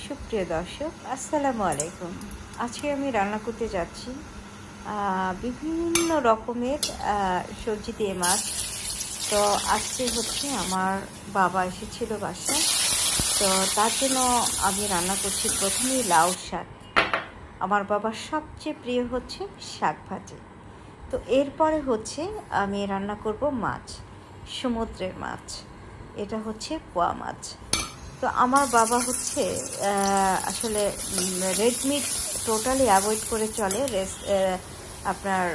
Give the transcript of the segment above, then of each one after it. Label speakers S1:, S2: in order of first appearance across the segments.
S1: সুপ্রিয় দর্শক, আসসালামু আলাইকুম। আজকে আমি রান্না করতে যাচ্ছি বিভিন্ন রকমের সবজি দিয়ে মাছ। তো আজকে হচ্ছে আমার বাবা এসেছিল বাসায়, তো তার জন্য আমি রান্না করছি প্রথমেই লাউ শাক। আমার বাবার সবচেয়ে প্রিয় হচ্ছে শাক ভাজি। তো এরপরে হচ্ছে আমি রান্না করব মাছ, সমুদ্রের মাছ। এটা হচ্ছে পোয়া মাছ। তো আমার বাবা হচ্ছে আসলে রেড মিট টোটালি অ্যাভয়েড করে চলে। আপনার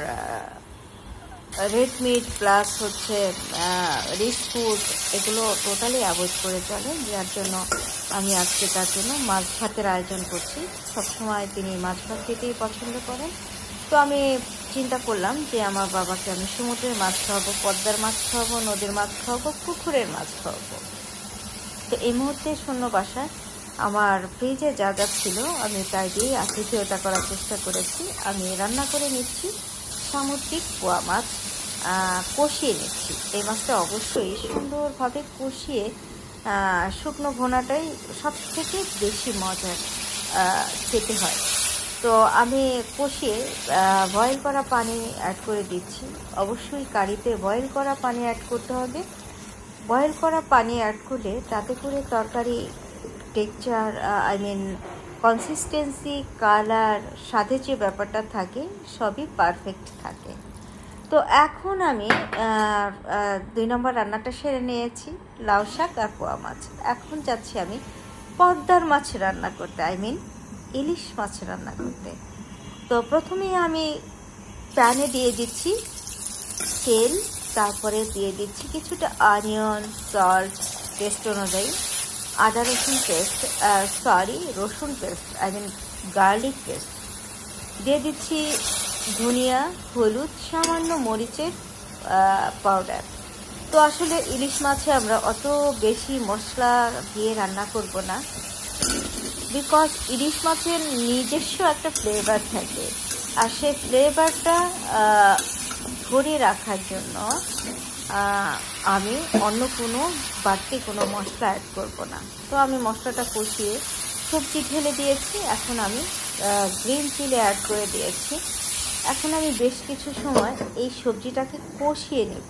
S1: রেড মিট প্লাস হচ্ছে রিচ ফুড, এগুলো টোটালি অ্যাভয়েড করে চলে, যার জন্য আমি আজকে তার জন্য মাছ ভাতের আয়োজন করছি। সবসময় তিনি মাছ ভাত খেতেই পছন্দ করেন। তো আমি চিন্তা করলাম যে আমার বাবাকে আমি সমুদ্রের মাছ খাওয়াবো, পদ্মার মাছ খাওয়াবো, নদীর মাছ খাওয়াবো, পুকুরের মাছ খাওয়াবো। তো এই মুহূর্তে শূন্য বাসায় আমার ফ্রিজে যা যা ছিল আমি তাই দিয়ে আতিথেয়তা করার চেষ্টা করেছি। আমি রান্না করে নিচ্ছি সামুদ্রিক পোয়া মাছ, কষিয়ে নিচ্ছি। এই মাছটা অবশ্যই সুন্দরভাবে কষিয়ে শুকনো ভোনাটাই সব থেকে বেশি মজার খেতে হয়। তো আমি কষিয়ে বয়েল করা পানি অ্যাড করে দিচ্ছি। অবশ্যই কারিতে বয়েল করা পানি অ্যাড করতে হবে। বয়েল করা পানি অ্যাড করলে তাতে করে তরকারি টেক্সচার, কনসিস্টেন্সি, কালার, স্বাদের যে ব্যাপারটা থাকে সবই পারফেক্ট থাকে। তো এখন আমি 2 নম্বর রান্নাটা সেরে নিয়েছি, লাউ শাক আর পোয়া মাছ। এখন যাচ্ছি আমি পদ্মার মাছ রান্না করতে, ইলিশ মাছ রান্না করতে। তো প্রথমেই আমি প্যানে দিয়ে দিচ্ছি তেল, তারপরে দিয়ে দিচ্ছি কিছুটা অনিয়ন, সল্ট, টেস্ট অনুযায়ী, আদা রসুন পেস্ট, রসুন পেস্ট, গার্লিক পেস্ট দিয়ে দিচ্ছি, ধনিয়া, হলুদ, সামান্য মরিচের পাউডার। তো আসলে ইলিশ মাছে আমরা অত বেশি মশলা দিয়ে রান্না করব না, বিকজ ইলিশ মাছের নিজস্ব একটা ফ্লেভার থাকে, আর সেই ফ্লেভারটা ধরে রাখার জন্য আমি অন্য কোনো বাড়তি কোনো মশলা অ্যাড করব না। তো আমি মশলাটা কষিয়ে সবজি ঢেলে দিয়েছি। এখন আমি গ্রিন চিলি অ্যাড করে দিয়েছি। এখন আমি বেশ কিছু সময় এই সবজিটাকে কষিয়ে নেব।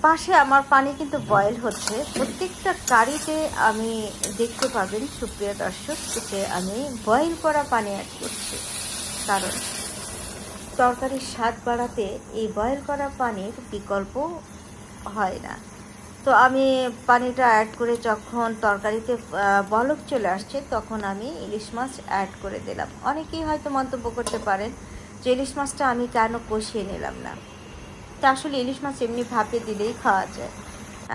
S1: পাশে আমার পানি কিন্তু বয়েল হচ্ছে। প্রত্যেকটা কারিতে আমি দেখতে পাবেন সুপ্রিয় দর্শক যে আমি বয়েল করা পানি অ্যাড করছি, কারণ তরকারির স্বাদ বাড়াতে এই বয়েল করা পানির বিকল্প হয় না। তো আমি পানিটা অ্যাড করে যখন তরকারিতে বলক চলে আসছে তখন আমি ইলিশ মাছ অ্যাড করে দিলাম। অনেকেই হয়তো মন্তব্য করতে পারেন যে ইলিশ মাছটা আমি কেন কষিয়ে নিলাম না। তা আসলে ইলিশ মাছ এমনি ভাপে দিলেই খাওয়া যায়,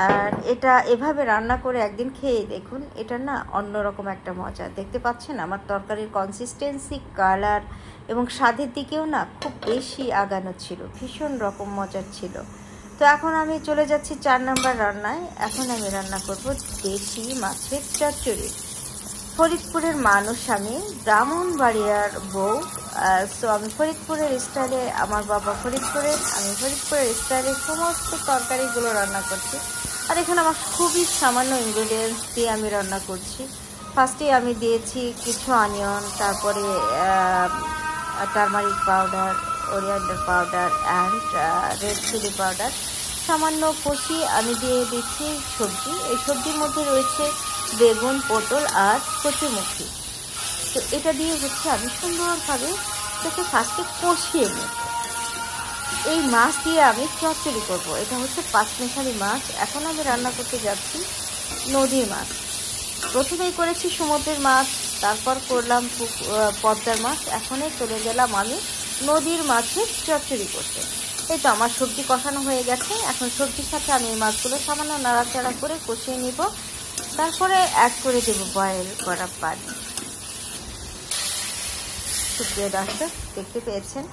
S1: আর এটা এভাবে রান্না করে একদিন খেয়ে দেখুন, এটা না অন্যরকম একটা মজা। দেখতে পাচ্ছেন আমার তরকারির কনসিস্টেন্সি, কালার এবং স্বাদের দিকেও না খুব বেশি আগানো ছিল, ভীষণ রকম মজার ছিল। তো এখন আমি চলে যাচ্ছি 4 নম্বর রান্নায়। এখন আমি রান্না করব দেশি মাছের চচ্চড়ি। ফরিদপুরের মানুষ আমি, ব্রাহ্মণবাড়িয়ার বউ। সো আমি ফরিদপুরের স্টাইলে, আমার বাবা ফরিদপুরের, আমি ফরিদপুরের স্টাইলে সমস্ত তরকারিগুলো রান্না করছি। আর এখানে আমার খুবই সামান্য ইনগ্রেডিয়েন্টস দিয়ে আমি রান্না করছি। ফার্স্টে আমি দিয়েছি কিছু অনিয়ন, তারপরে turmeric powder, coriander powder and red chilli powder. সামান্য কষিয়ে আমি দিয়ে দিচ্ছি সবজি। এই সবজির মধ্যে রয়েছে বেগুন, পটল আর কচুরমুখী। তো এটা দিয়ে হচ্ছে আমি সুন্দরভাবে এটাকে ফার্স্টে কষিয়ে নেব। এই মাছ দিয়ে আমি চচ্চড়ি করব। এটা হচ্ছে পাঁচমিশালি মাছ। এখন আমি রান্না করতে যাচ্ছি নদীর মাছ। প্রথমেই করেছি সমুদ্রের মাছ, তারপর করলাম পদ্মার মাছ, এখনই চলে গেলাম আমি নদীর মাছের চচ্চড়ি করতে। এই তো আমার সবজি কষানো হয়ে গেছে। এখন সবজির সাথে আমি এই মাছগুলো সামান্য নাড়াচাড়া করে কষিয়ে নিব, তারপরে অ্যাড করে দেব বয়েল করা পানি। সুপ্রিয় দর্শক, দেখতে পেয়েছেন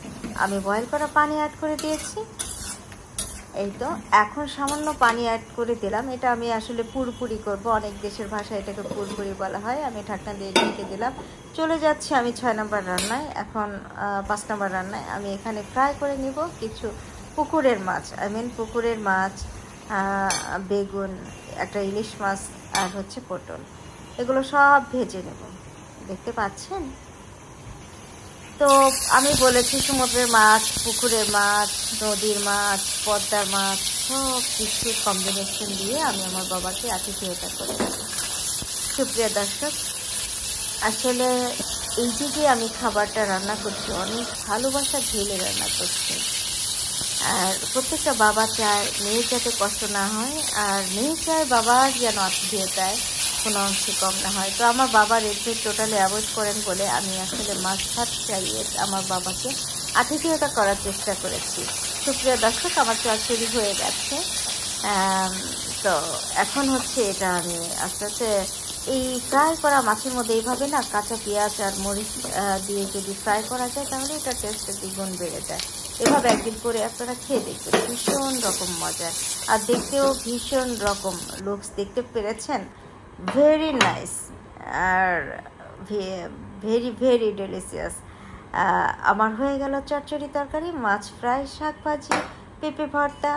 S1: আমি বয়েল করা পানি অ্যাড করে দিয়েছি। এই তো এখন সামান্য পানি অ্যাড করে দিলাম। এটা আমি আসলে পুরপুরি করব, অনেক দেশের ভাষায় এটাকে পুরপুরি বলা হয়। আমি ঢাকনা দিয়ে ঢেকে দিলাম। চলে যাচ্ছি আমি 6 নম্বর রান্নায়। এখন 5 নম্বর রান্নায় আমি এখানে ফ্রাই করে নিব কিছু পুকুরের মাছ, পুকুরের মাছ, বেগুন, একটা ইলিশ মাছ আর হচ্ছে পটল। এগুলো সব ভেজে নেব। দেখতে পাচ্ছেন? তো আমি বলেছি সমুদ্রের মাছ, পুকুরের মাছ, নদীর মাছ, পদ্মার মাছ সব কিছু কম্বিনেশন দিয়ে আমি আমার বাবাকে আতিথেয়তা করে দেবো। সুপ্রিয় দর্শক, আসলে এই যে আমি খাবারটা রান্না করছি অনেক ভালোবাসা ঢেলে রান্না করছি। আর প্রত্যেকটা বাবা চায় মেয়ে যাতে কষ্ট না হয়, আর মেয়ে চায় বাবার যেন আতিথেয়তায় কোনো অংশে কম না হয়। তো আমার বাবা রেড মিট টোটালি অ্যাভয়েড করেন বলে আমি আসলে মাছ ভাত চাইয়ে আমার বাবাকে আতিথেয়তা করার চেষ্টা করেছি। সুপ্রিয় দর্শক, আমার চচ্চড়ি হয়ে গেছে। তো এখন হচ্ছে এটা আমি আস্তে আস্তে এই ফ্রাই করা মাছের মধ্যে এইভাবে না কাঁচা পেঁয়াজ আর মরিচ দিয়ে যদি ফ্রাই করা যায় তাহলে এটা টেস্টটা দ্বিগুণ বেড়ে যায়। এভাবে একদিন করে আপনারা খেয়ে দেখবেন, ভীষণ রকম মজার আর দেখতেও ভীষণ রকম লুকস। দেখতে পেরেছেন? Very nice are very very delicious. আমার হয়ে গেল চচ্চড়ি তরকারি, মাছ ফ্রাই, শাক ভাজি, পেঁপে ভর্তা।